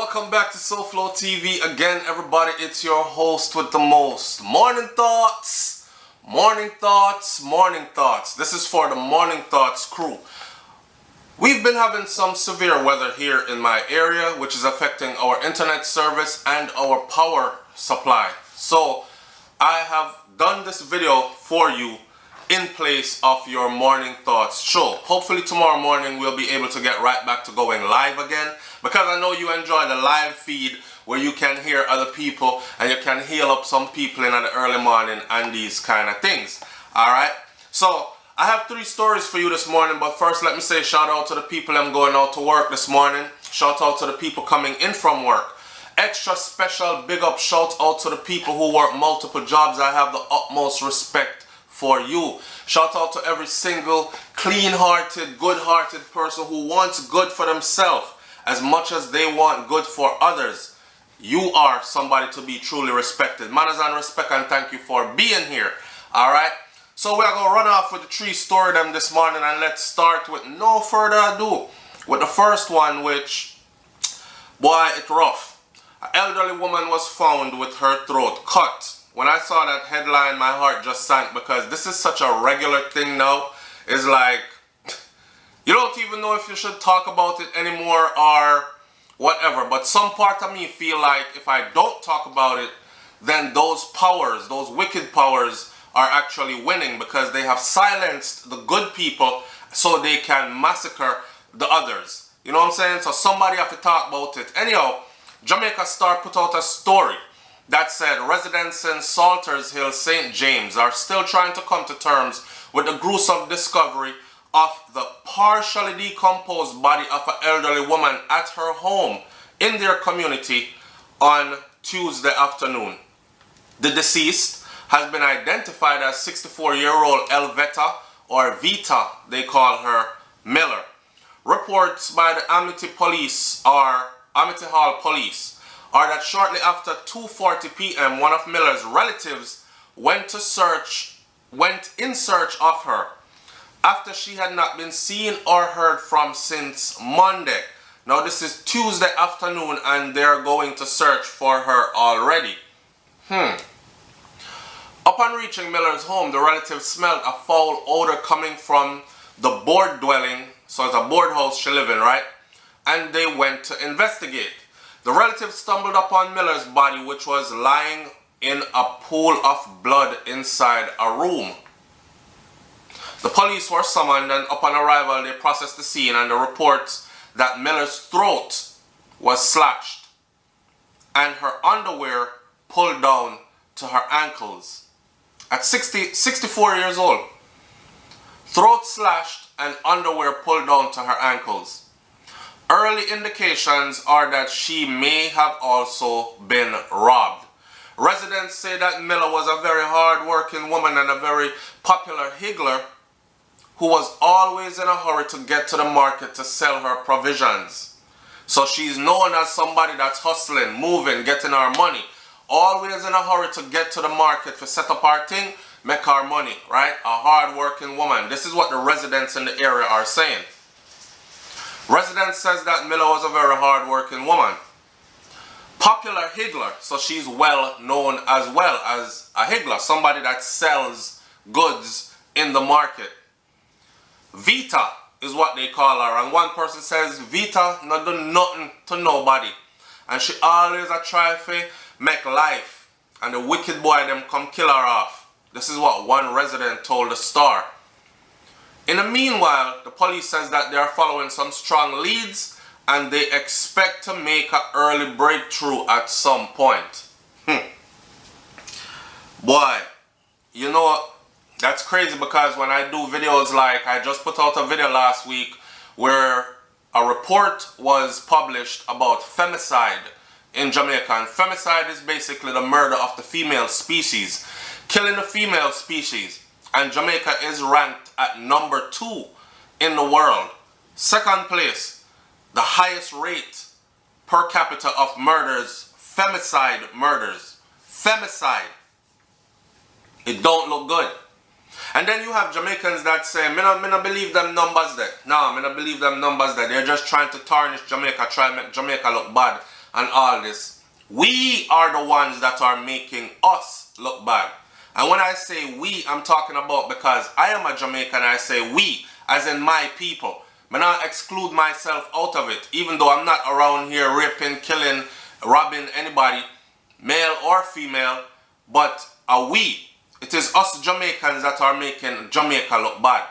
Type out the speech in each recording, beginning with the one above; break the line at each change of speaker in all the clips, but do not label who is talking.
welcome back to SouFLoTV again, everybody. It's your host with the most. Morning thoughts, morning thoughts, morning thoughts. This is for the morning thoughts crew. We've been having some severe weather here in my area, which is affecting our internet service and our power supply. So I have done this video for you in place of your morning thoughts show. Hopefully tomorrow morning we'll be able to get right back to going live again, because I know you enjoy the live feed where you can hear other people and you can heal up some people in the early morning and these kind of things. Alright, so I have 3 stories for you this morning, but first let me say shout out to the people I'm going out to work this morning. Shout out to the people coming in from work. Extra special big up shout out to the people who work multiple jobs. I have the utmost respect for you. Shout out to every single clean-hearted, good-hearted person who wants good for themselves as much as they want good for others. You are somebody to be truly respected. Manners and respect, and thank you for being here. Alright, so we're going to run off with the 3 story them this morning, and let's start with no further ado with the first one, which, boy, it's rough. An elderly woman was found with her throat cut. When I saw that headline, my heart just sank, because this is such a regular thing now. It's like, you don't even know if you should talk about it anymore or whatever. But some part of me feel like if I don't talk about it, then those powers, those wicked powers, are actually winning, because they have silenced the good people so they can massacre the others. You know what I'm saying? So somebody have to talk about it. Anyhow, Jamaica Star put out a story that said residents in Salters Hill, St. James are still trying to come to terms with the gruesome discovery of the partially decomposed body of an elderly woman at her home in their community on Tuesday afternoon. The deceased has been identified as 64-year-old Elvetta, or Vita, they call her, Miller. Reports by the Amity Hall Police are that shortly after 2:40 p.m. one of Miller's relatives went in search of her after she had not been seen or heard from since Monday. Now this is Tuesday afternoon and they're going to search for her already. Upon reaching Miller's home, the relatives smelled a foul odor coming from the board dwelling, so it's a board house she lived in, right? And they went to investigate. The relatives stumbled upon Miller's body, which was lying in a pool of blood inside a room. The police were summoned, and upon arrival they processed the scene and the reports that Miller's throat was slashed and her underwear pulled down to her ankles. At 64 years old, throat slashed and underwear pulled down to her ankles. Early indications are that she may have also been robbed. Residents say that Miller was a very hard-working woman and a very popular higgler who was always in a hurry to get to the market to sell her provisions. So she's known as somebody that's hustling, moving, getting her money. Always in a hurry to get to the market to set up her thing, make her money, right? A hard-working woman. This is what the residents in the area are saying. Residents says that Miller was a very hard-working woman. Popular higgler, so she's well known as well as a higgler, somebody that sells goods in the market. Vita is what they call her, and one person says Vita not do nothing to nobody, and she always a try to make life, and the wicked boy them come kill her off. This is what one resident told the Star. In the meanwhile, the police says that they are following some strong leads and they expect to make an early breakthrough at some point. Boy, you know, that's crazy, because when I do videos, like I just put out a video last week where a report was published about femicide in Jamaica. And femicide is basically the murder of the female species, killing the female species. And Jamaica is ranked at number 2 in the world. Second place, the highest rate per capita of murders, femicide murders. Femicide. It don't look good. And then you have Jamaicans that say, me not believe them numbers there. No, me not believe them numbers there. They're just trying to tarnish Jamaica, try to make Jamaica look bad and all this, we are the ones that are making us look bad. And when I say we, I'm talking about because I am a Jamaican, I say we, as in my people. I not exclude myself out of it, even though I'm not around here raping, killing, robbing anybody, male or female, but we. It is us Jamaicans that are making Jamaica look bad.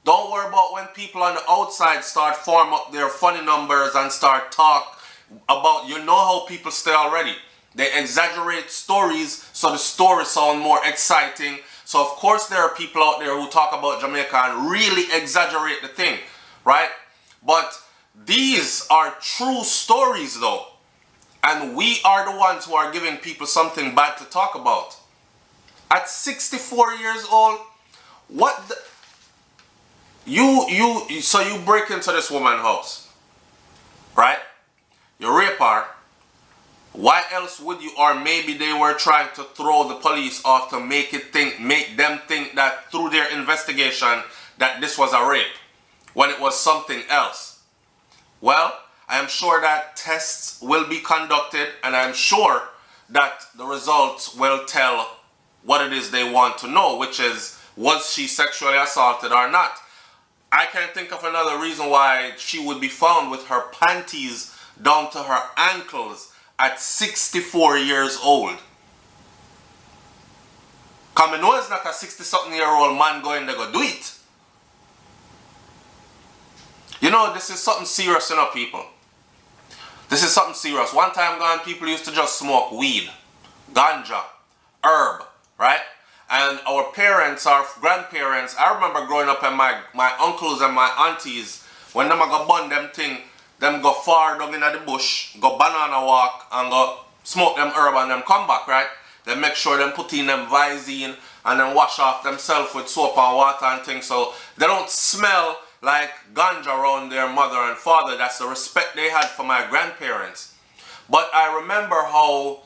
Don't worry about when people on the outside start form up their funny numbers and start talk about, you know how people stay already. They exaggerate stories so the stories sound more exciting. So of course there are people out there who talk about Jamaica and really exaggerate the thing, right? But these are true stories though. And we are the ones who are giving people something bad to talk about. At 64 years old, what the... So you break into this woman's house, right? You rape her. Why else would you? Or maybe they were trying to throw the police off to make them think that through their investigation that this was a rape when it was something else. Well, I am sure that tests will be conducted, and I'm sure that the results will tell what it is they want to know, which is, was she sexually assaulted or not? I can't think of another reason why she would be found with her panties down to her ankles at 64 years old. Because I know it's not a 60-something-year-old man going to go do it. You know, this is something serious, you know, people. This is something serious. One time gone, people used to just smoke weed, ganja, herb, right? And our parents, our grandparents, I remember growing up and my uncles and my aunties, when them go burn them thing, them go far down in the bush, go banana walk and go smoke them herb and them come back, right? They make sure them put in them Visine and then wash off themselves with soap and water and things so they don't smell like ganja around their mother and father. That's the respect they had for my grandparents. But I remember how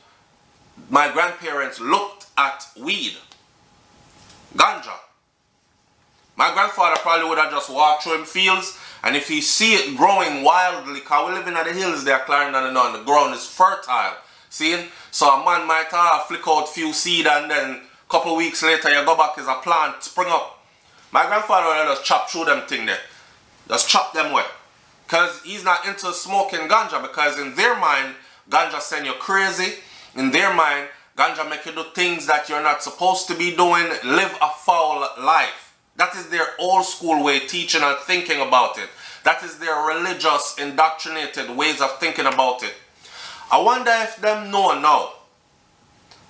my grandparents looked at weed. Ganja. My grandfather probably would have just walked through him fields, and if he see it growing wildly, because we live in the hills there, Clarendon and on, the ground is fertile. See? So a man might flick out few seed and then a couple weeks later you go back as a plant spring up. My grandfather would have just chop through them thing there. Just chop them away. Because he's not into smoking ganja, because in their mind, ganja send you crazy. In their mind, ganja make you do things that you're not supposed to be doing, live a foul life. That is their old school way teaching and thinking about it. That is their religious, indoctrinated ways of thinking about it. I wonder if them know now.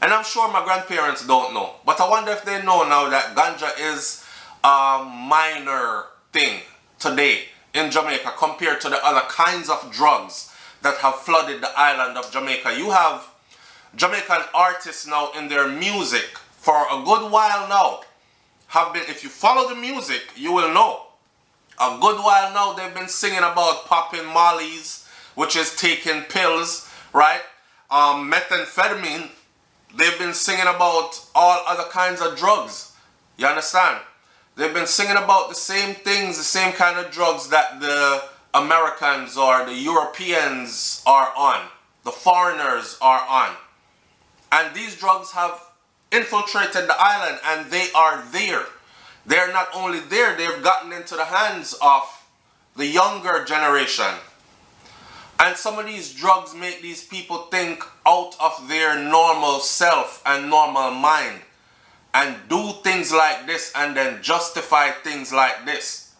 And I'm sure my grandparents don't know. But I wonder if they know now that ganja is a minor thing today in Jamaica compared to the other kinds of drugs that have flooded the island of Jamaica. You have Jamaican artists now in their music for a good while now have been, if you follow the music, you will know. A good while now they've been singing about popping mollies, which is taking pills, right? Methamphetamine. They've been singing about all other kinds of drugs. You understand? They've been singing about the same things, the same kind of drugs that the Americans or the Europeans are on. The foreigners are on. And these drugs have infiltrated the island, and they are there. They're not only there, they've gotten into the hands of the younger generation. And some of these drugs make these people think out of their normal self and normal mind and do things like this and then justify things like this.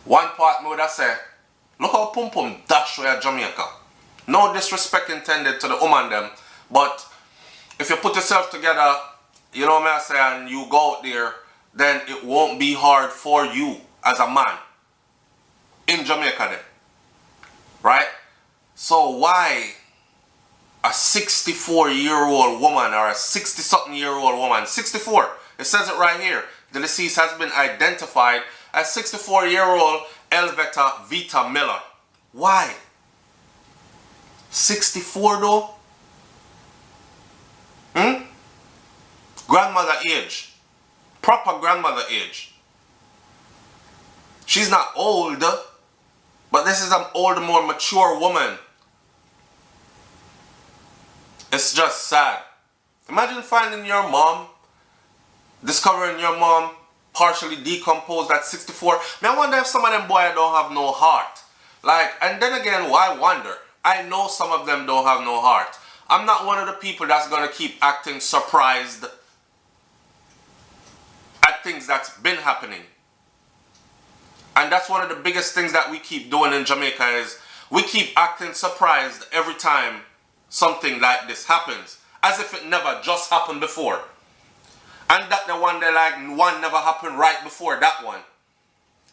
One part me would have said, look how Pum Pum dash where Jamaica. No disrespect intended to the woman them, but if you put yourself together, you know what I say, and you go out there, then it won't be hard for you as a man in Jamaica then. Right? So why a 64-year-old woman or a 60-something-year-old woman, 64, it says it right here, the deceased has been identified as 64-year-old Elveta Vita Miller. Why? 64 though? Grandmother age. Proper grandmother age. She's not old, but this is an older, more mature woman. It's just sad. Imagine finding your mom, discovering your mom partially decomposed at 64. Man, I wonder if some of them boys don't have no heart. Like, and then again, why wonder? I know some of them don't have no heart. I'm not one of the people that's gonna keep acting surprised at things that's been happening. And that's one of the biggest things that we keep doing in Jamaica is we keep acting surprised every time something like this happens, as if it never just happened before. And that the one that like one never happened right before that one.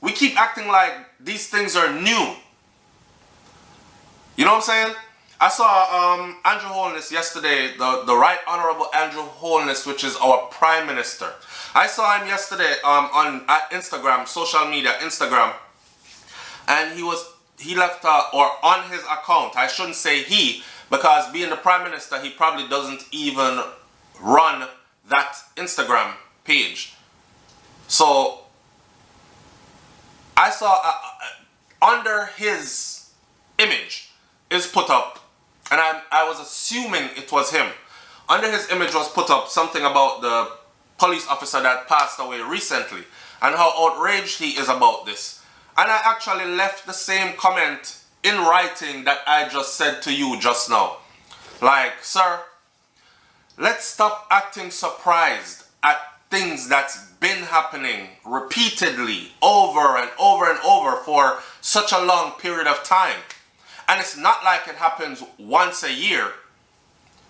We keep acting like these things are new. You know what I'm saying? I saw Andrew Holness yesterday, the Right Honorable Andrew Holness, which is our Prime Minister. I saw him yesterday at Instagram, social media, Instagram, and he left or on his account. I shouldn't say he, because being the Prime Minister, he probably doesn't even run that Instagram page. So I saw under his image is put up, and I was assuming it was him. Under his image was put up something about the police officer that passed away recently and how outraged he is about this. And I actually left the same comment in writing that I just said to you just now. Like, sir, let's stop acting surprised at things that's been happening repeatedly over and over and over for such a long period of time. And it's not like it happens once a year.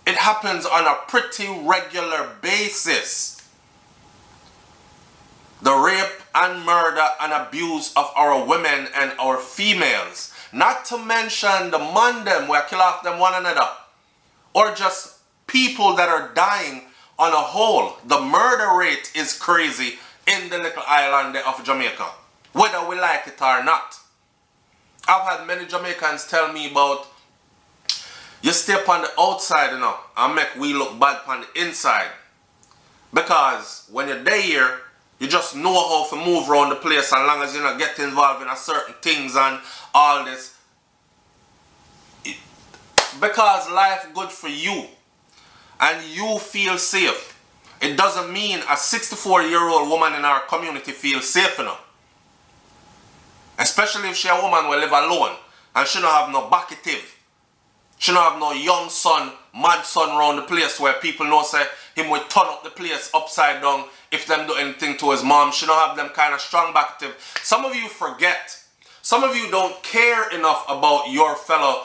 It happens on a pretty regular basis. The rape and murder and abuse of our women and our females. Not to mention the man them where kill off them one another. Or just people that are dying on a whole. The murder rate is crazy in the little island of Jamaica, whether we like it or not. I've had many Jamaicans tell me about, you stay up on the outside, you know, and make we look bad on the inside. Because when you're there here, you just know how to move around the place, as long as you don't get involved in a certain things and all this. Because life good for you and you feel safe. It doesn't mean a 64-year-old woman in our community feels safe enough. Especially if she a woman will live alone and she don't have no backative. She don't have no young son, mad son around the place where people know say him will turn up the place upside down if them do anything to his mom. She don't have them kind of strong backative. Some of you forget. Some of you don't care enough about your fellow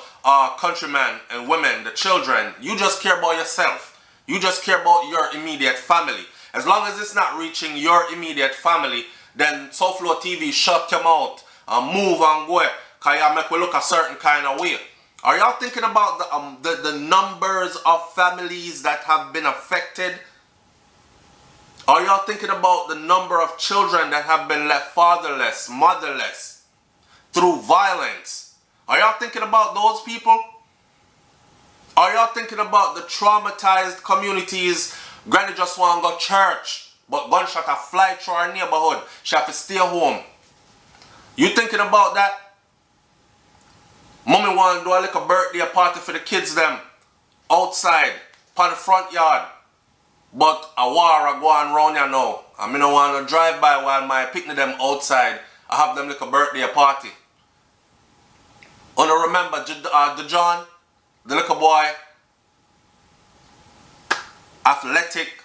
countrymen and women, the children. You just care about yourself. You just care about your immediate family. As long as it's not reaching your immediate family, then SouFLoTV shut your mouth and move and go, because you make we look a certain kind of way. Are y'all thinking about the numbers of families that have been affected? Are y'all thinking about the number of children that have been left fatherless, motherless through violence? Are y'all thinking about those people? Are y'all thinking about the traumatized communities? Granny just want to go to church, but gunshot a fly through our neighborhood. She have to stay home. You thinking about that? Mommy want to do a little birthday party for the kids them outside, on the front yard. But a war are going round here now. And I don't want to drive by while my picnic them outside. I have them little birthday party. Wanna remember the John, the little boy, athletic,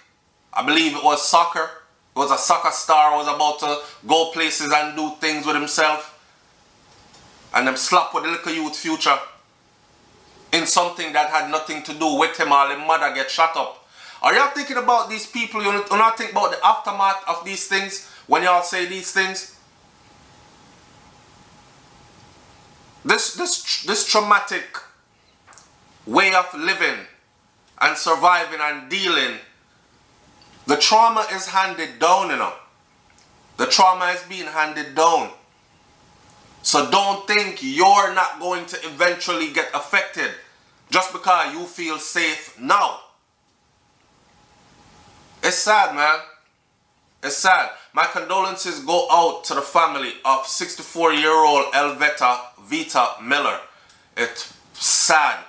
I believe it was soccer. He was a soccer star, was about to go places and do things with himself. And them slap with the little youth future in something that had nothing to do with him or his mother get shot up. Are y'all thinking about these people? You not think about the aftermath of these things when y'all say these things? This traumatic way of living and surviving and dealing, the trauma is handed down, you know. The trauma is being handed down. So don't think you're not going to eventually get affected just because you feel safe now. It's sad, man. It's sad. My condolences go out to the family of 64-year-old Elveta Vita Miller. It's sad.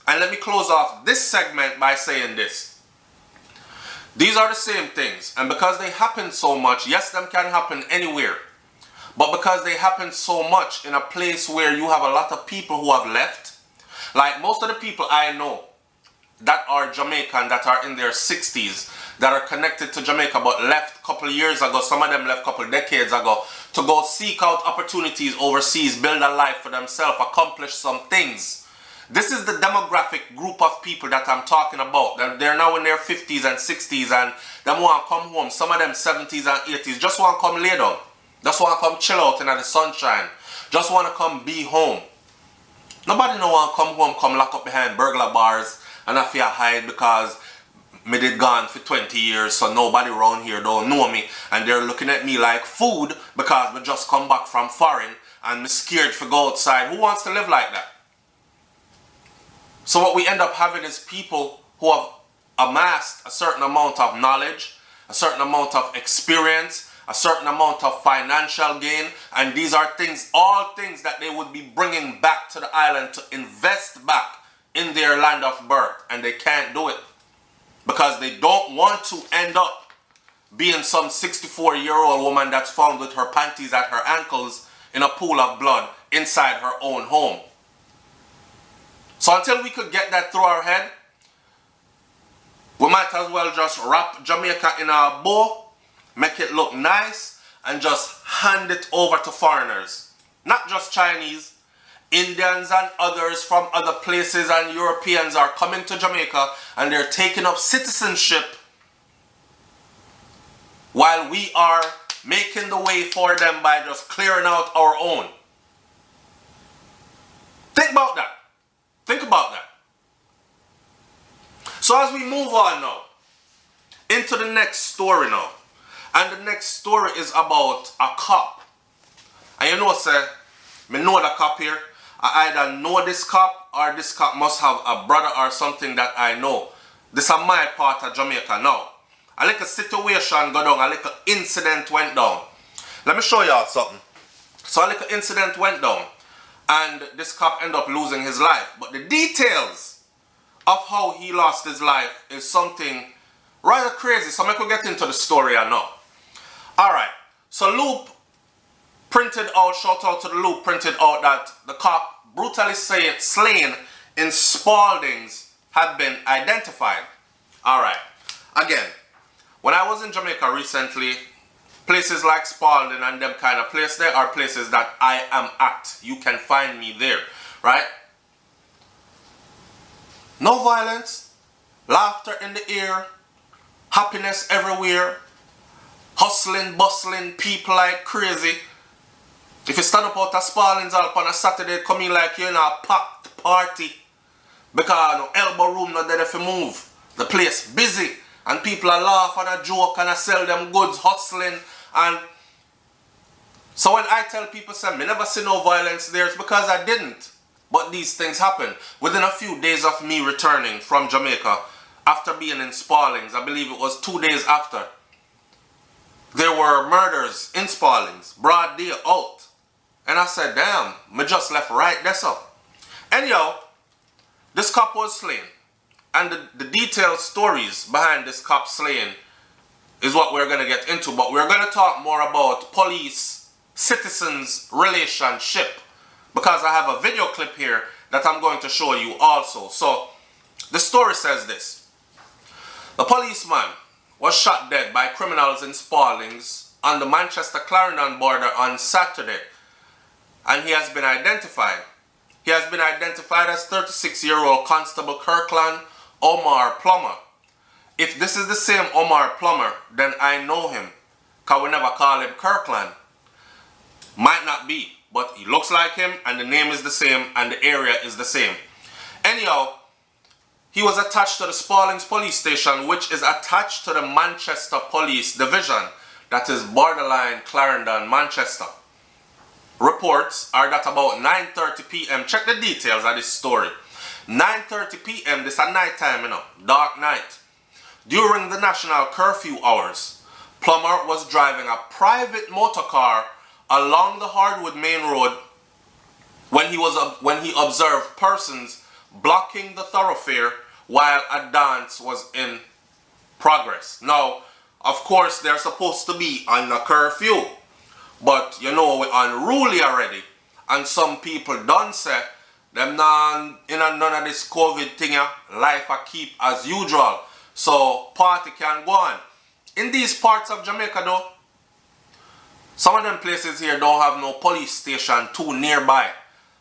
And let me close off this segment by saying this. These are the same things, and because they happen so much, yes, them can happen anywhere. But because they happen so much in a place where you have a lot of people who have left, like most of the people I know that are Jamaican, that are in their 60s, that are connected to Jamaica but left a couple of years ago, some of them left a couple of decades ago, to go seek out opportunities overseas, build a life for themselves, accomplish some things. This is the demographic group of people that I'm talking about. They're now in their 50s and 60s, and them want to come home. Some of them 70s and 80s, just want to come lay down. Just want to come chill out in the sunshine. Just want to come be home. Nobody no want to come home, come lock up behind burglar bars and I fear hide because me did gone for 20 years, so nobody around here don't know me, and they're looking at me like food because we just come back from foreign and me scared to go outside. Who wants to live like that? So what we end up having is people who have amassed a certain amount of knowledge, a certain amount of experience, a certain amount of financial gain, and these are things, all things that they would be bringing back to the island to invest back in their land of birth, and they can't do it because they don't want to end up being some 64-year-old woman that's found with her panties at her ankles in a pool of blood inside her own home. So until we could get that through our head, we might as well just wrap Jamaica in a bow, make it look nice, and just hand it over to foreigners. Not just Chinese, Indians and others from other places, and Europeans are coming to Jamaica and they're taking up citizenship while we are making the way for them by just clearing out our own. Think about that. Think about that. So as we move on now into the next story now, and the next story is about a cop. And you know, sir, me know the cop here. I either know this cop or this cop must have a brother or something that I know. This is my part of Jamaica now. A little situation go down, a little incident went down. Let me show y'all something. So a little incident went down and this cop ended up losing his life. But the details of how he lost his life is something rather crazy. So I could get into the story I know. Alright, so Loop printed out, shout out to the Loop, printed out that the cop brutally slain in Spaldings had been identified. Alright, again, when I was in Jamaica recently, places like Spalding and them kind of places there are places that I am at. You can find me there, right? No violence, laughter in the air, happiness everywhere, hustling, bustling, people like crazy. If you stand up out of Spaldings on a Saturday, come in like you're in a packed party. Because no elbow room not there if you move. The place busy. And people are laugh and a joke and I sell them goods, hustling. And so when I tell people, say, me never see no violence there, it's because I didn't. But these things happen. Within a few days of me returning from Jamaica, after being in Spaldings, I believe it was 2 days after, there were murders in Spaldings, broad day out. And I said, damn, me just left right there so. Anyhow, this cop was slain. And the detailed stories behind this cop slaying is what we're going to get into. But we're going to talk more about police-citizens relationship. Because I have a video clip here that I'm going to show you also. So, the story says this. The policeman was shot dead by criminals in Spaldings on the Manchester-Clarendon border on Saturday. And he has been identified. He has been identified as 36-year-old Constable Kirkland Omar Plummer. If this is the same Omar Plummer, then I know him, because we never call him Kirkland. Might not be, but he looks like him, and the name is the same, and the area is the same. Anyhow, he was attached to the Spaldings police station, which is attached to the Manchester Police Division, that is borderline Clarendon, Manchester. Reports are that about 9:30 p.m. Check the details of this story. 9:30 p.m. This is a night time, you know, dark night. During the national curfew hours, Plummer was driving a private motor car along the Hardwood Main Road when he observed persons blocking the thoroughfare while a dance was in progress. Now, of course, they're supposed to be on a curfew, but you know we're unruly already, and some people done say them not in none of this COVID thing, life a keep as usual, so party can go on. In these parts of Jamaica though, some of them places here don't have no police station too nearby,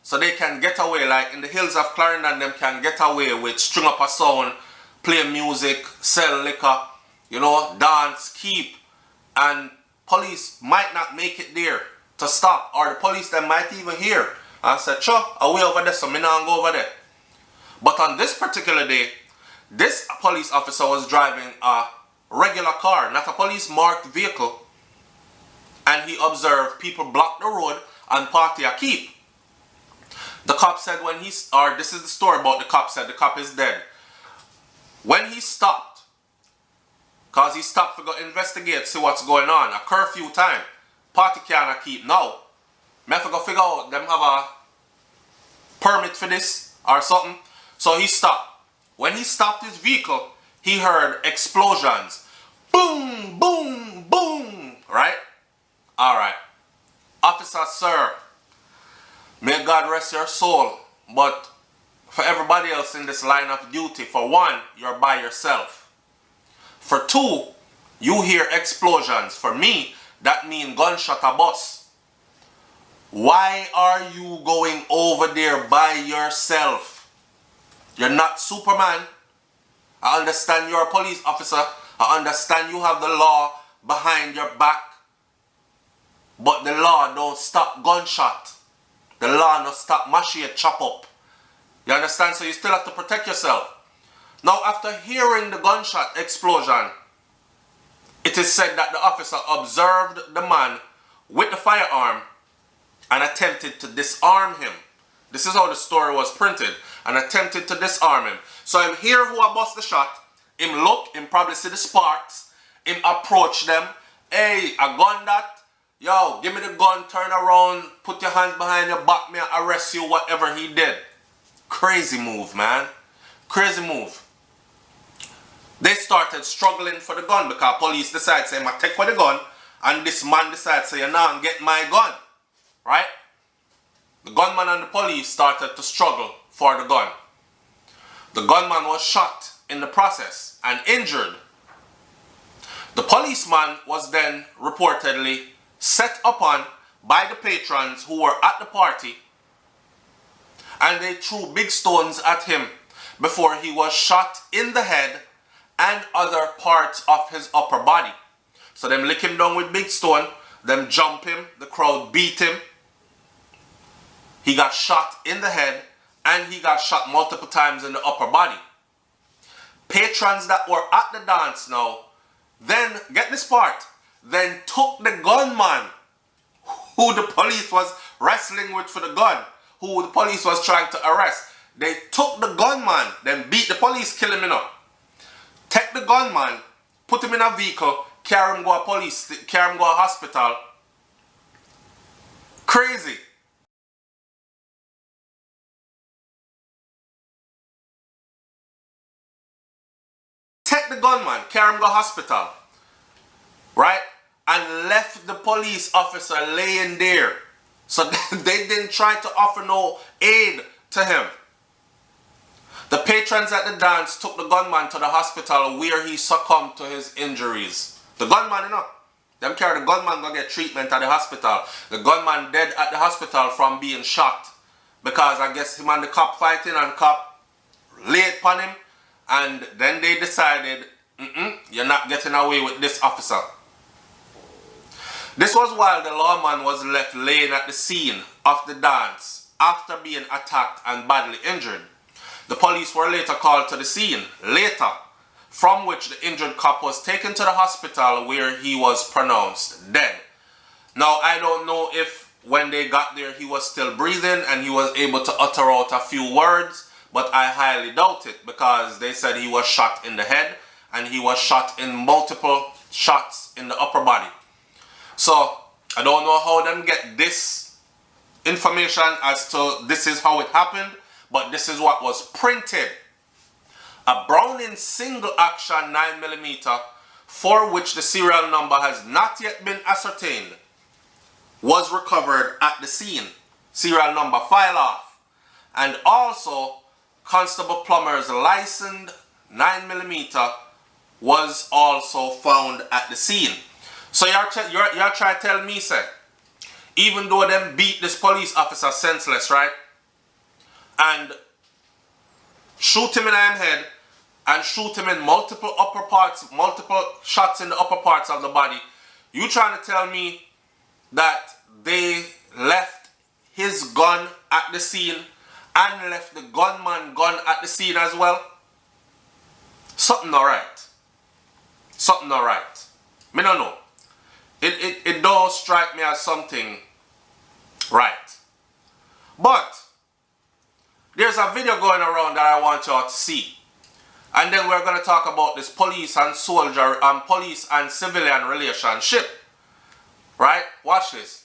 so they can get away. Like in the hills of Clarendon, them can get away with string up a sound, play music, sell liquor, you know, dance, keep, and police might not make it there to stop, or the police them might even hear and say, sure, away over there, so me not go over there. But on this particular day, this police officer was driving a regular car, not a police marked vehicle, and he observed people block the road and party a keep. The cop said when he, or this is the story about the cop said, the cop is dead. When he stopped, because he stopped to go investigate, see what's going on, a curfew time, party can't keep now. Me have to go figure out them have a permit for this or something. So he stopped. When he stopped his vehicle, he heard explosions. Boom, boom, boom. Right? Alright. Officer, sir, may God rest your soul. But for everybody else in this line of duty, for one, you're by yourself. For two, you hear explosions. For me, that means gunshot a bus. Why are you going over there by yourself? You're not Superman. I understand you're a police officer. I understand you have the law behind your back. But the law don't stop gunshot. The law don't stop machete chop up. You understand? So you still have to protect yourself. Now, after hearing the gunshot explosion, it is said that the officer observed the man with the firearm and attempted to disarm him. This is how the story was printed. And attempted to disarm him. So him hear who I bust the shot. Him look, him probably see the sparks. Him approach them. Hey, a gun that? Yo, give me the gun, turn around, put your hands behind your back, me arrest you, whatever he did. Crazy move, man. Crazy move. They started struggling for the gun because police decided, say, I take for the gun. And this man decided, say, you now get my gun. Right? The gunman and the police started to struggle for the gun. The gunman was shot in the process and injured. The policeman was then reportedly set upon by the patrons who were at the party, and they threw big stones at him before he was shot in the head and other parts of his upper body. So them lick him down with big stone, them jump him, the crowd beat him. He got shot in the head and he got shot multiple times in the upper body. Patrons that were at the dance now, then, get this part, then took the gunman who the police was wrestling with for the gun, who the police was trying to arrest. They took the gunman, then beat the police, kill him up. Take the gunman, put him in a vehicle, carry him go a hospital. Crazy. Take the gunman, carry him to hospital, right? And left the police officer laying there. So they didn't try to offer no aid to him. The patrons at the dance took the gunman to the hospital where he succumbed to his injuries. The gunman, you know, them carry the gunman go get treatment at the hospital. The gunman dead at the hospital from being shot. Because I guess him and the cop fighting and the cop laid upon him. And then they decided, you're not getting away with this, officer. This was while the lawman was left laying at the scene of the dance after being attacked and badly injured. The police were later called to the scene, from which the injured cop was taken to the hospital where he was pronounced dead. Now, I don't know if when they got there he was still breathing and he was able to utter out a few words, but I highly doubt it because they said he was shot in the head and he was shot in multiple shots in the upper body. So, I don't know how them get this information as to this is how it happened, but this is what was printed. A Browning single action 9mm, for which the serial number has not yet been ascertained, was recovered at the scene. Serial number file off. And also, Constable Plummer's licensed 9mm was also found at the scene. So you're trying to tell me, say, even though them beat this police officer senseless, right? And shoot him in the head and shoot him in multiple shots in the upper parts of the body, you trying to tell me that they left his gun at the scene and left the gunman gun at the scene as well? Something not right. Something not right. Me don't know. It don't strike me as something right. But there's a video going around that I want y'all to see. And then we're going to talk about this police and soldier and police and civilian relationship. Right? Watch this.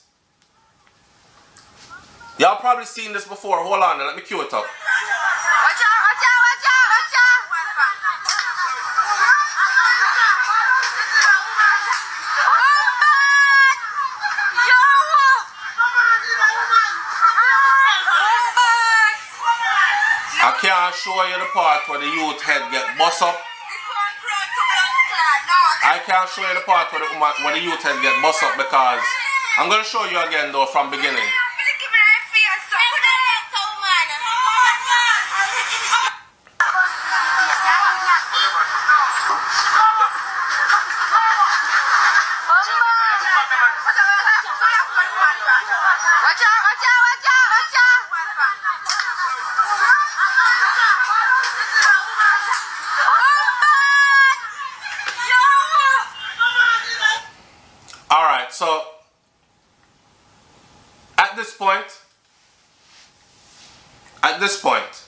Y'all probably seen this before. Hold on, let me cue it up. I can't show you the part where the youth head get bust up. I can't show you the part where the youth head get bust up because I'm going to show you again though from beginning. Alright, so at this point,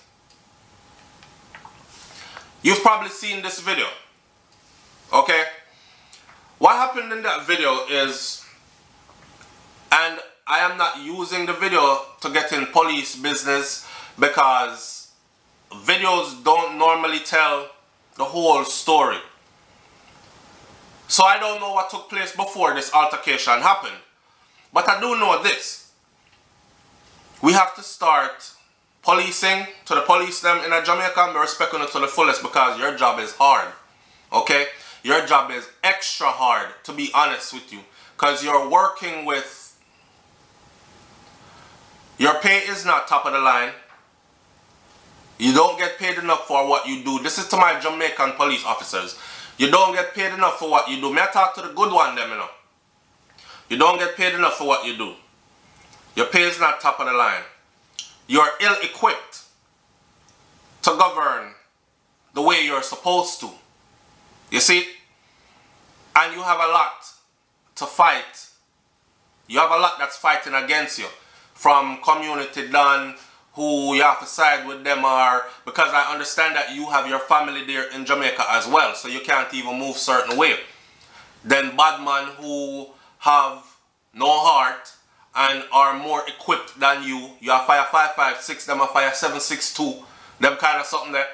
you've probably seen this video. Okay? What happened in that video is, and I am not using the video to get in police business because videos don't normally tell the whole story. So I don't know what took place before this altercation happened. But I do know this. We have to start policing to the police them in Jamaica and respecting it to the fullest because your job is hard. Okay? Your job is extra hard, to be honest with you. Because you're working with... Your pay is not top of the line. You don't get paid enough for what you do. This is to my Jamaican police officers. You don't get paid enough for what you do. May I talk to the good one them, you know. You don't get paid enough for what you do. Your pay is not top of the line. You're ill-equipped to govern the way you're supposed to. You see? And you have a lot to fight. You have a lot that's fighting against you. From community done, who you have to side with them are, because I understand that you have your family there in Jamaica as well, so you can't even move certain way. Then bad man who have no heart and are more equipped than you. You have fire 556, them are fire 762, them kind of something there.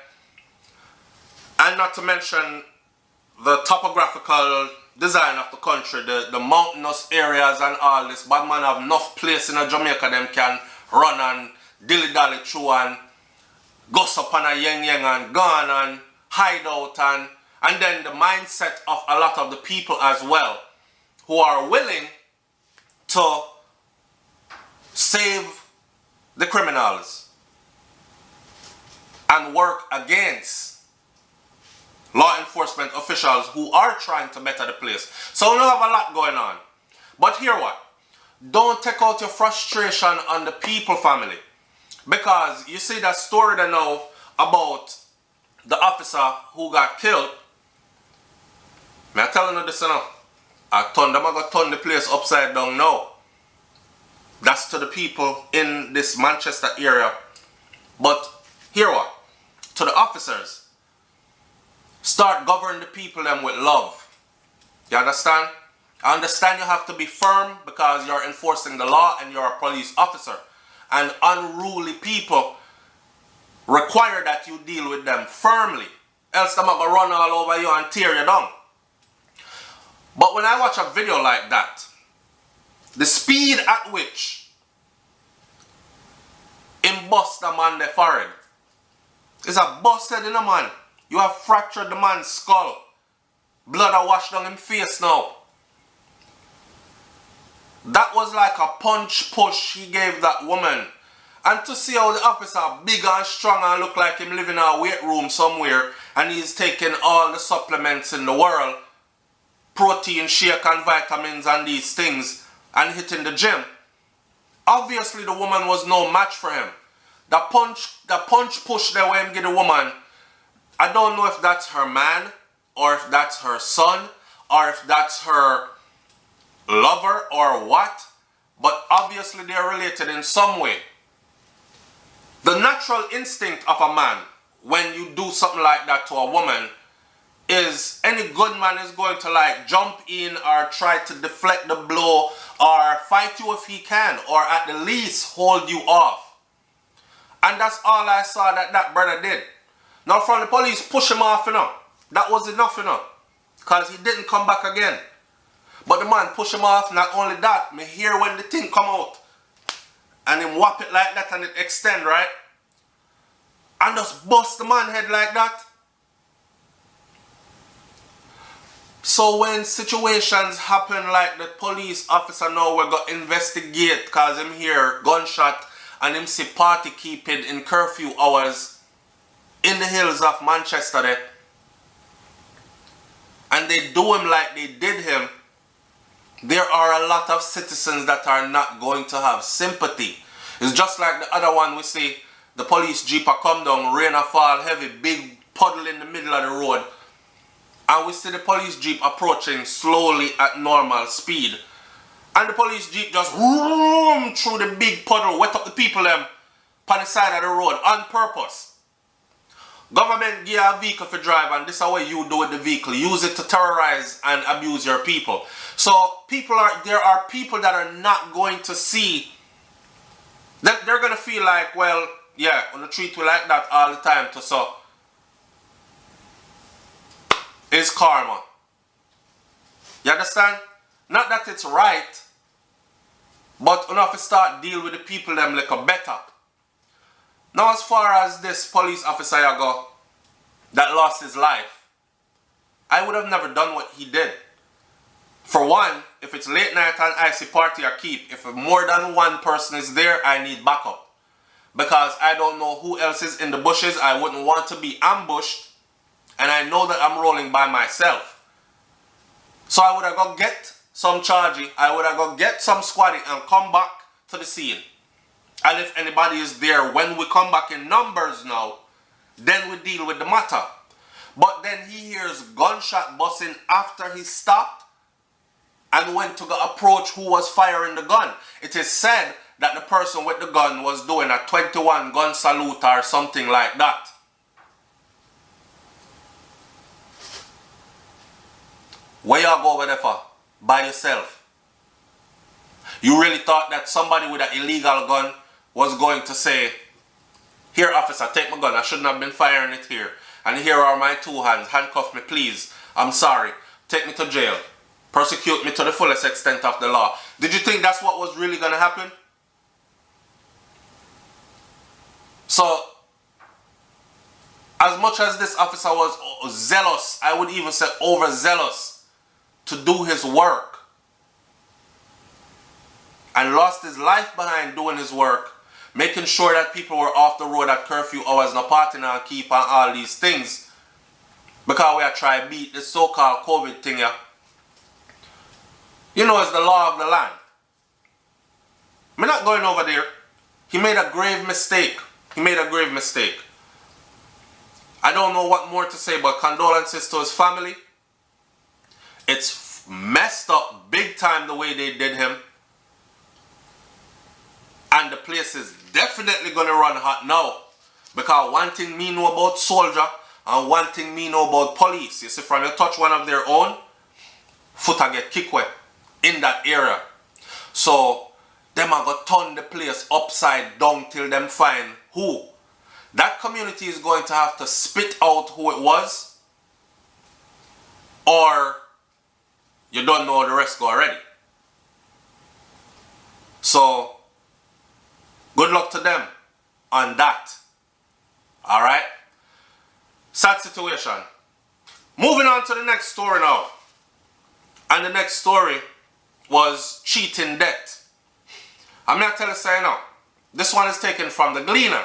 And not to mention the topographical design of the country, the mountainous areas and all this. Bad man have enough place in Jamaica them can run and dilly-dally through and gossip and a yang and gone and hide out and then the mindset of a lot of the people as well who are willing to save the criminals and work against law enforcement officials who are trying to better the place. So we have a lot going on. But hear what? Don't take out your frustration on the people, family. Because you see that story that now about the officer who got killed. I'm telling you this now. I turn them, I got turn the place upside down now. That's to the people in this Manchester area. But hear what? To the officers. Start governing the people them with love. You understand? I understand you have to be firm because you're enforcing the law and you're a police officer. And unruly people require that you deal with them firmly. Else they're going to run all over you and tear you down. But when I watch a video like that, the speed at which him bust a man the forehead is a busted in a man. You have fractured the man's skull. Blood are washed down his face now. That was like a punch push he gave that woman. And to see how the officer big and strong and look like him living in a weight room somewhere and he's taking all the supplements in the world, protein shake and vitamins and these things, and hitting the gym. Obviously the woman was no match for him. The punch push that way him give the woman, I don't know if that's her man, or if that's her son, or if that's her lover or what, but obviously they are related in some way. The natural instinct of a man when you do something like that to a woman is any good man is going to like jump in or try to deflect the blow or fight you if he can, or at the least hold you off. And that's all I saw that brother did. Now from the police push him off, you know. That was enough, you know. Because he didn't come back again. But the man push him off. Not only that, me hear when the thing come out and him whap it like that and it extend, right? And just bust the man head like that. So when situations happen like the police officer now we got investigate because him hear gunshot and him see party keeping in curfew hours in the hills of Manchester there, and they do him like they did him, there are a lot of citizens that are not going to have sympathy. It's just like the other one we see, the police jeep a come down, rain a fall heavy, big puddle in the middle of the road, and we see the police jeep approaching slowly at normal speed, and the police jeep just room through the big puddle, wet up the people them on the side of the road on purpose. Government give you a vehicle for drive, and this is what you do with the vehicle. Use it to terrorize and abuse your people. So there are people that are not going to see, that they're going to feel like, well, yeah, on the treat we like that all the time to so. It's karma. You understand? Not that it's right, but enough to start deal with the people them like a better. Now as far as this police officer go that lost his life, I would have never done what he did. For one, if it's late night and I see party or keep, if more than one person is there, I need backup. Because I don't know who else is in the bushes. I wouldn't want to be ambushed, and I know that I'm rolling by myself. So I would have go get some chargy, I would have go get some squaddy and come back to the scene. And if anybody is there when we come back in numbers now, then we deal with the matter. But then he hears gunshot busting after he stopped and went to go approach who was firing the gun. It is said that the person with the gun was doing a 21 gun salute or something like that. Where y'all go over there for? By yourself. You really thought that somebody with an illegal gun was going to say, here officer, take my gun, I shouldn't have been firing it here. And here are my two hands, handcuff me please, I'm sorry, take me to jail, persecute me to the fullest extent of the law. Did you think that's what was really going to happen? So, as much as this officer was zealous, I would even say overzealous to do his work, and lost his life behind doing his work, making sure that people were off the road at curfew hours, no partying and keep and all these things, because we are trying to beat this so-called COVID thing here. You know, it's the law of the land. I'm not going over there. He made a grave mistake. He made a grave mistake. I don't know what more to say, but condolences to his family. It's messed up big time the way they did him. And the place is definitely going to run hot now. Because one thing me know about soldier and one thing me know about police. You see, from you touch one of their own, foot a get kicked wet in that area. So, them are going to turn the place upside down till them find who. that community is going to have to spit out who it was, or you don't know the rest go already. So, good luck to them on that. Alright? Sad situation. Moving on to the next story now. And the next story was cheating debt. I'm going to tell you something now. This one is taken from the Gleaner.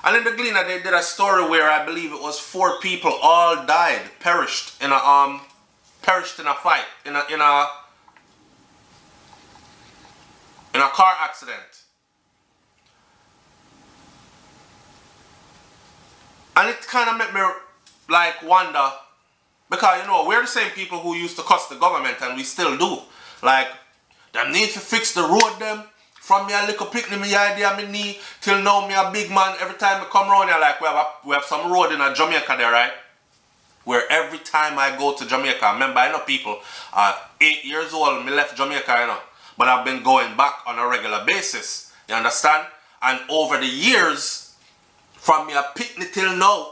And in the Gleaner they did a story where I believe it was 4 people all died, perished in a fight, in a car accident. And it kind of made me like wonder, because you know we're the same people who used to cuss the government, and we still do. Like, them need to fix the road them from me a little picnic me idea me knee till now me a big man. Every time I come around here, like we have some road in a Jamaica there, right? Where every time I go to Jamaica, remember I know people 8 years old, me left Jamaica, you know, but I've been going back on a regular basis. You understand? And over the years, from me a picnic till now,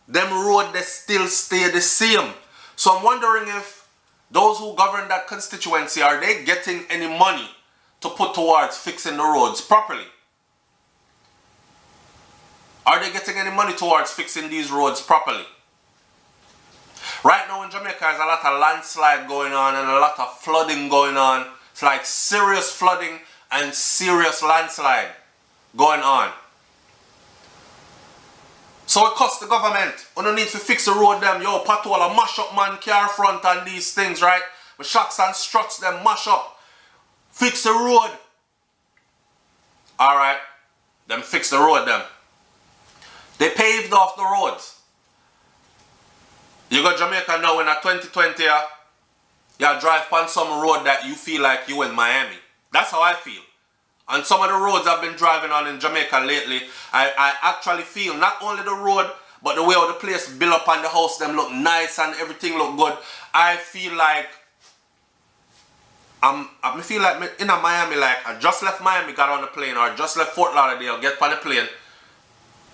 them road they still stay the same. So I'm wondering if those who govern that constituency, are they getting any money to put towards fixing the roads properly? Are they getting any money towards fixing these roads properly? Right now in Jamaica there's a lot of landslide going on and a lot of flooding going on. It's like serious flooding and serious landslide going on. So it costs the government. We don't need to fix the road them. Yo, pothole a mash up man, car front and these things, right? The shocks and struts them mash up. Fix the road. Alright. Them fix the road them. They paved off the roads. You go Jamaica now in a 2020, you drive on some road that you feel like you in Miami. That's how I feel. And some of the roads I've been driving on in Jamaica lately, I actually feel not only the road, but the way how the place built up and the house them look nice and everything look good. I feel like I feel like in a Miami, like I just left Miami, got on the plane, or just left Fort Lauderdale, get on the plane.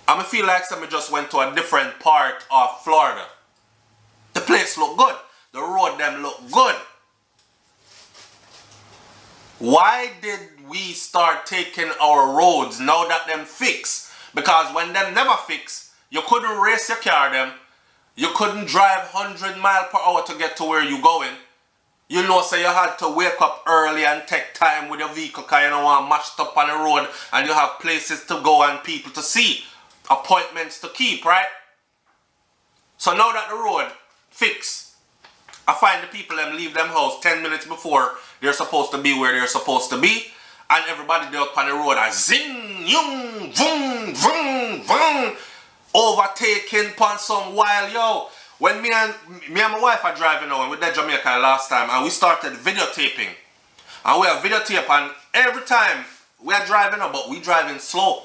I feel like somebody just went to a different part of Florida. The place look good. The road them look good. Why did we start taking our roads now that them fix? Because when them never fix, you couldn't race your car them. You couldn't drive 100 miles per hour to get to where you going. You know, so you had to wake up early and take time with your vehicle because you don't want mashed up on the road and you have places to go and people to see. Appointments to keep, right? So now that the road fix, I find the people them leave them house 10 minutes before they're supposed to be where they're supposed to be, and everybody there up on the road are zing, yung, vroom, vroom, vroom, overtaking upon some wild, yo. When me and my wife are driving now, and we did Jamaica last time, and we started videotaping, and we have videotape, and every time we are driving now, but we driving slow.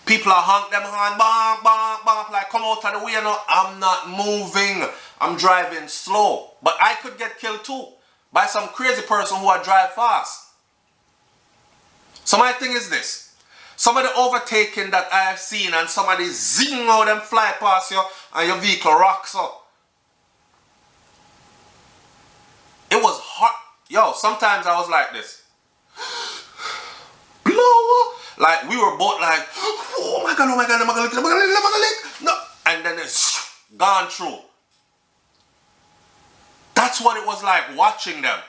People are honk them hand, bam, bam, bam, like come out of the way now. I'm not moving. I'm driving slow. But I could get killed too by some crazy person who I drive fast. So my thing is this. Some of the overtaking that I have seen and some of the zing out them fly past you and your vehicle rocks up. It was hot. Yo, sometimes I was like this. Blow. Like we were both like, oh my god, am I gonna lick? No. And then it's gone through. That's what it was like watching them.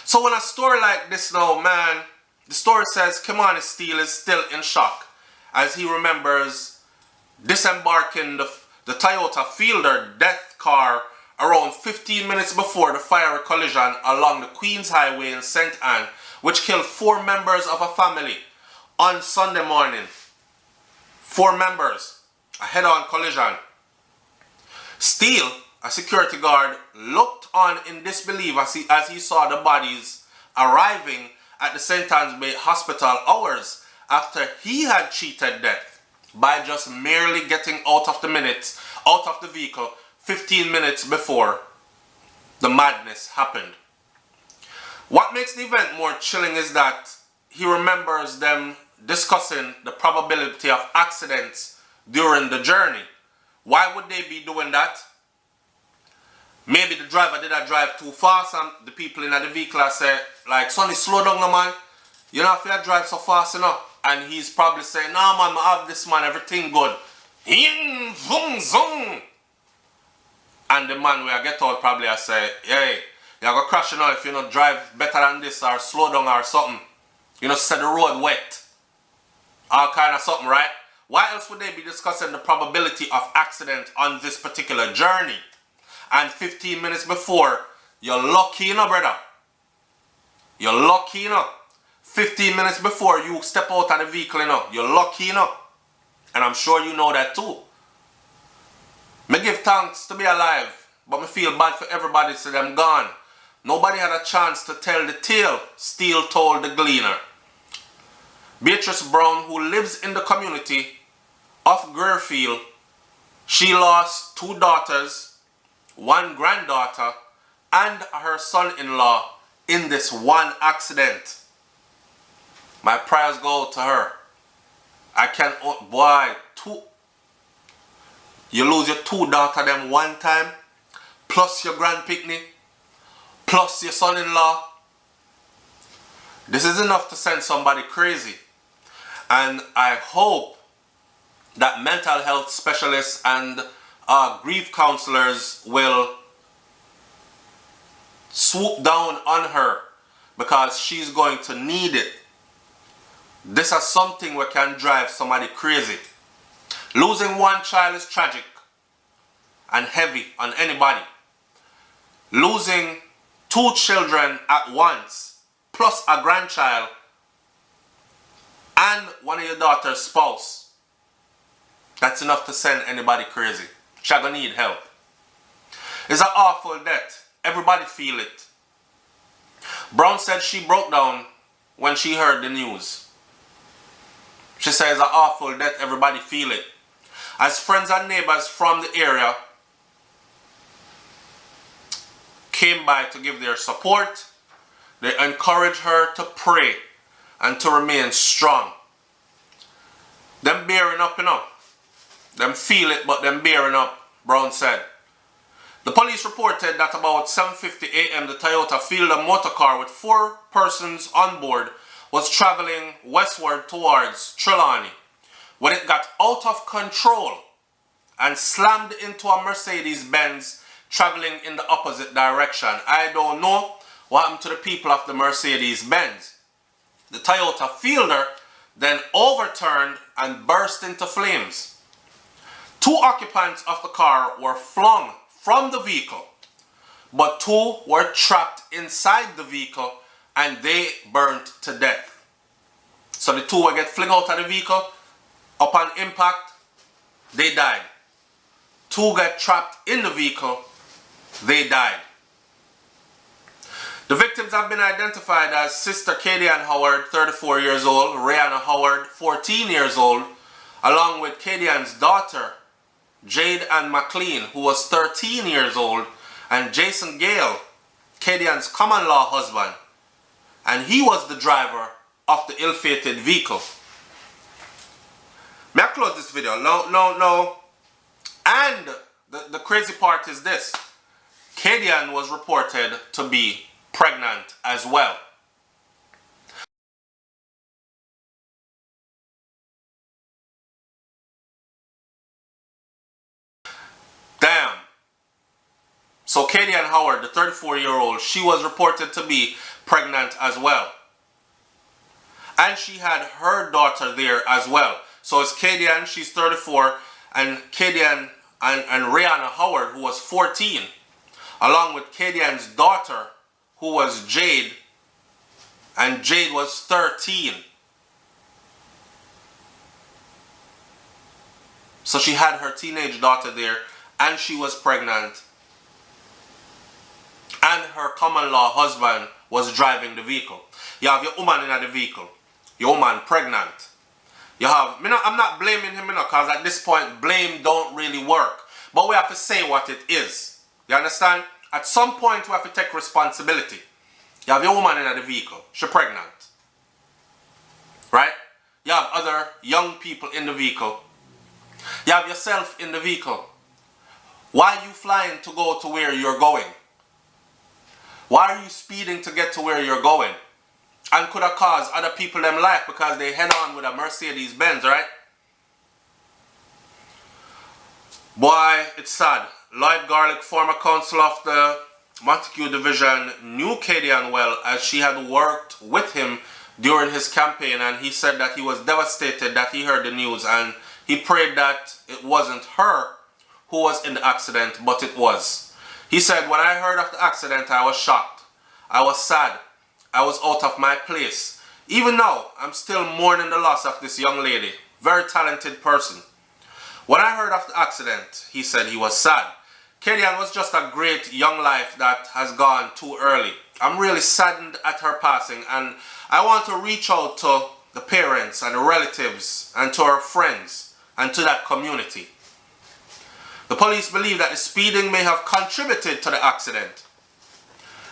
So when a story like this now, man, the story says Kimani Steele is still in shock as he remembers disembarking the Toyota Fielder death car around 15 minutes before the fiery collision along the Queens Highway in St. Anne, which killed 4 members of a family on Sunday morning. 4 members, a head-on collision. Steele, a security guard, looked on in disbelief as he saw the bodies arriving at the St. Anne's Bay Hospital hours after he had cheated death by just merely getting out of the vehicle 15 minutes before the madness happened. What makes the event more chilling is that he remembers them discussing the probability of accidents during the journey. Why would they be doing that? Maybe the driver did not drive too fast and the people in the vehicle say, like, Sonny, slow down now, man. You don't have to drive so fast enough. And he's probably saying, no, man, I have this, man, everything good. Zoom, zoom. And the man where I get out probably I say, hey, you're going to crash now if you don't drive better than this or slow down or something. You know, set the road wet. All kind of something, right? Why else would they be discussing the probability of accident on this particular journey? And 15 minutes before, you're lucky, you know, brother. You're lucky, you know. 15 minutes before you step out of the vehicle, you know. You're lucky, you know. And I'm sure you know that too. Me give thanks to be alive, but me feel bad for everybody so them gone. Nobody had a chance to tell the tale, Steele told the Gleaner. Beatrice Brown, who lives in the community of Greerfield, she lost 2 daughters, 1 granddaughter, and her son-in-law in this one accident. My prayers go out to her. I can't, boy, you lose your 2 daughters them one time, plus your grandpicnic, plus your son-in-law. This is enough to send somebody crazy. And I hope that mental health specialists and grief counselors will swoop down on her because she's going to need it. This is something that can drive somebody crazy. Losing 1 child is tragic and heavy on anybody. Losing 2 children at once, plus a grandchild, and one of your daughter's spouse, that's enough to send anybody crazy. She's gonna need help. It's an awful death. Everybody feel it. Brown said she broke down when she heard the news. She says it's an awful death. Everybody feel it. As friends and neighbors from the area came by to give their support, they encouraged her to pray and to remain strong. Them bearing up, you know. Them feel it, but them bearing up, Brown said. The police reported that about 7:50 a.m. the Toyota Fielder motor car with 4 persons on board was traveling westward towards Trelawney when it got out of control and slammed into a Mercedes-Benz traveling in the opposite direction. I don't know what happened to the people of the Mercedes-Benz. The Toyota Fielder then overturned and burst into flames. 2 occupants of the car were flung from the vehicle, but 2 were trapped inside the vehicle and they burnt to death. So the 2 will get flung out of the vehicle. Upon impact, they died. 2 got trapped in the vehicle. They died. The victims have been identified as Sister Katie Ann Howard, 34 years old, Rihanna Howard, 14 years old, along with Katie Ann's daughter, Jade Ann McLean, who was 13 years old, and Jason Gale, Katie Ann's common-law husband, and he was the driver of the ill-fated vehicle. May I close this video? No. And the crazy part is this. Katie Ann was reported to be pregnant as well. Damn. So Katie Ann Howard, the 34-year-old, she was reported to be pregnant as well. And she had her daughter there as well. So it's Katie Ann, she's 34, and Katie Ann and Rihanna Howard, who was 14, along with Katie Ann's daughter, who was Jade, and Jade was 13. So she had her teenage daughter there, and she was pregnant, and her common-law husband was driving the vehicle. You have your woman in the vehicle, your woman pregnant. You have, I'm not blaming him, because at this point, blame don't really work. But we have to say what it is. You understand? At some point, we have to take responsibility. You have your woman in the vehicle. She's pregnant. Right? You have other young people in the vehicle. You have yourself in the vehicle. Why are you flying to go to where you're going? Why are you speeding to get to where you're going? And could have caused other people them life because they head on with a Mercedes Benz, right? Boy, it's sad. Lloyd Garlick, former council of the Montague Division, knew Kadian well as she had worked with him during his campaign, and he said that he was devastated that he heard the news, and he prayed that it wasn't her who was in the accident, but it was. He said, when I heard of the accident, I was shocked. I was sad. I was out of my place. Even now, I'm still mourning the loss of this young lady. Very talented person. When I heard of the accident, he said he was sad. Kadian was just a great young life that has gone too early. I'm really saddened at her passing, and I want to reach out to the parents and the relatives and to her friends and to that community. The police believe that the speeding may have contributed to the accident.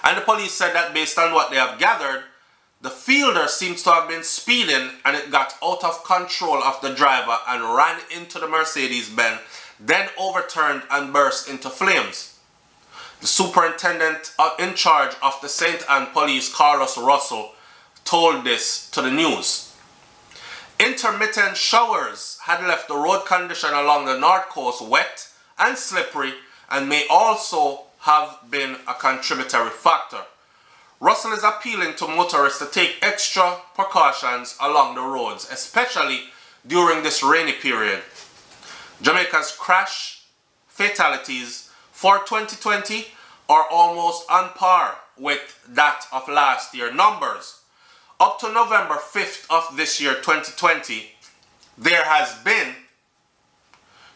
And the police said that based on what they have gathered, the fielder seems to have been speeding and it got out of control of the driver and ran into the Mercedes-Benz, then overturned and burst into flames. The superintendent in charge of the St. Anne Police, Carlos Russell, told this to the news. Intermittent showers had left the road condition along the north coast wet and slippery and may also have been a contributory factor. Russell is appealing to motorists to take extra precautions along the roads, especially during this rainy period. Jamaica's crash fatalities for 2020 are almost on par with that of last year. Numbers. Up to November 5th of this year, 2020, there has been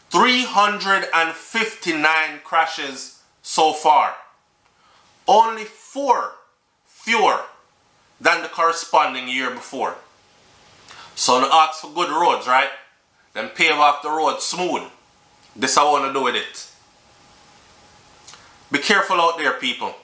359 crashes so far. Only 4 fewer than the corresponding year before. So they ask for good roads, right? Then pave off the road smooth. This I want to do with it. Be careful out there, people.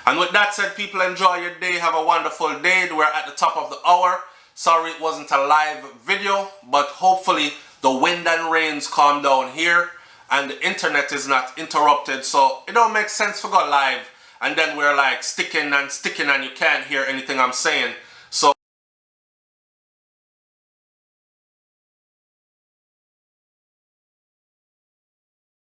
And with that said, people, enjoy your day. Have a wonderful day. We're at the top of the hour. Sorry it wasn't a live video, but hopefully the wind and rains calm down here and the internet is not interrupted, so it don't make sense to go live and then we're like sticking and you can't hear anything I'm saying.